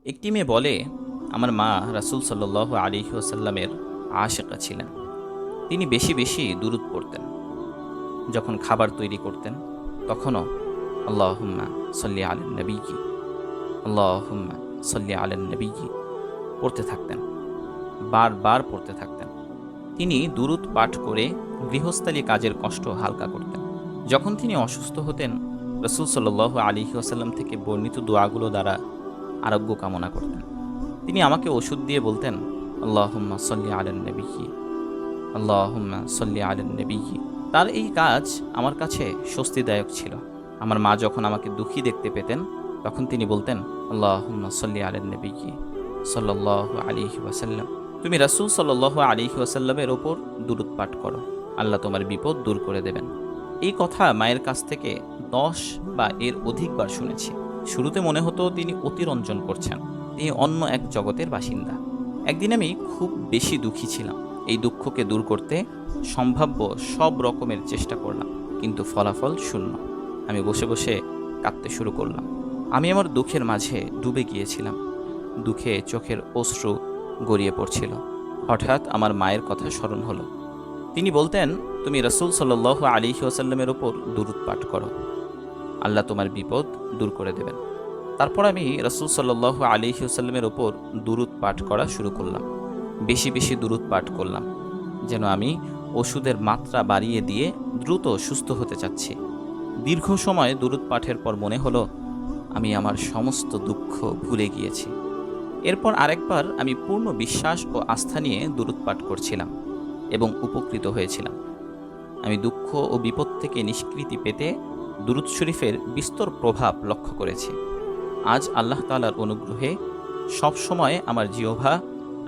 একটি মেয়ে বলে, আমার মা রাসূল সাল্লাল্লাহু আলাইহি ওয়াসাল্লামের আশিকা ছিলেন। তিনি বেশি বেশি দুরূদ পড়তেন। যখন খাবার তৈরি করতেন তখনও আল্লাহুম্মা সাল্লি আলান নবিয়্যি, আল্লাহুম্মা সাল্লি আলান নবিয়্যি পড়তে থাকতেন, বারবার পড়তে থাকতেন। তিনি দুরূদ পাঠ করে গৃহস্থালী কাজের কষ্ট হালকা করতেন। যখন তিনি অসুস্থ হতেন, রাসূল সাল্লাল্লাহু আলাইহি ওয়াসাল্লাম থেকে বর্ণিত দোয়াগুলো দ্বারা আরোগ্য কামনা করতেন। তিনি আমাকে ওষুধ দিয়ে বলতেন, আল্লাহুম্মা সাল্লি আলান নবিয়্যি, আল্লাহুম্মা সাল্লি আলান নবিয়্যি। তার এই কাজ আমার কাছে স্বস্তিদায়ক ছিল। আমার মা যখন আমাকে দুঃখী দেখতে পেতেন, তখন তিনি বলতেন, আল্লাহুম্মা সাল্লি আলান নবিয়্যি সাল্লাল্লাহু আলাইহি ওয়াসাল্লাম। তুমি রাসূল সাল্লাল্লাহু আলাইহি ওয়াসাল্লামের ওপর দুরূদ পাঠ করো, আল্লাহ তোমার বিপদ দূর করে দেবেন। এই কথা মায়ের কাছ থেকে 10 বা এর অধিকবার শুনেছি। শুরুতে মনে হতো তিনি অতিরঞ্জন করছেন, তিনি অন্য এক জগতের বাসিন্দা। একদিন আমি খুব বেশি দুঃখী ছিলাম। এই দুঃখকে দূর করতে সম্ভাব্য সব রকমের চেষ্টা করলাম, কিন্তু ফলাফল শূন্য। আমি বসে বসে কাঁদতে শুরু করলাম। আমি আমার দুঃখের মাঝে ডুবে গিয়েছিলাম। দুঃখে চোখের অশ্রু গড়িয়ে পড়ছিল। হঠাৎ আমার মায়ের কথা স্মরণ হলো। তিনি বলতেন, তুমি রাসূল সাল্লাল্লাহু আলাইহি ওয়াসাল্লামের ওপর দুরূদ পাঠ করো, আল্লাহ তোমার বিপদ দূর করে দেবেন। তারপর আমি রাসূল সাল্লাল্লাহু আলাইহি ওয়াসাল্লামের ওপর দুরূদ পাঠ করা শুরু করলাম। বেশি বেশি দুরূদ পাঠ করলাম, যেন আমি ওষুধের মাত্রা বাড়িয়ে দিয়ে দ্রুত সুস্থ হতে চাচ্ছি। দীর্ঘ সময় দুরূদ পাঠের পর মনে হলো আমি আমার সমস্ত দুঃখ ভুলে গিয়েছি। এরপর আরেকবার আমি পূর্ণ বিশ্বাস ও আস্থা নিয়ে দুরূদ পাঠ করছিলাম এবং উপকৃত হয়েছিলাম। আমি দুঃখ ও বিপদ থেকে নিষ্কৃতি পেতে দুরূদ শরীফের বিস্তর প্রভাব লক্ষ্য করেছি। আজ আল্লাহ তাআলার অনুগ্রহে সবসময় আমার জিহ্বা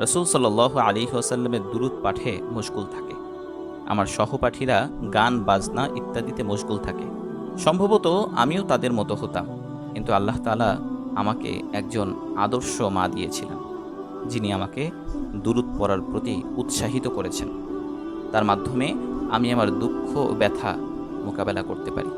রাসূল সাল্লাল্লাহু আলাইহি ওয়াসাল্লামের দুরূদ পাঠে মশগুল থাকে। আমার সহপাঠীরা গান বাজনা ইত্যাদিতে মশগুল থাকে। সম্ভবত আমিও তাদের মতো হতাম, কিন্তু আল্লাহ তাআলা আমাকে একজন আদর্শ মা দিয়েছিলেন, যিনি আমাকে দুরূদ পড়ার প্রতি উৎসাহিত করেছেন। তার মাধ্যমে আমি আমার দুঃখ ও ব্যথা মোকাবেলা করতে পারি।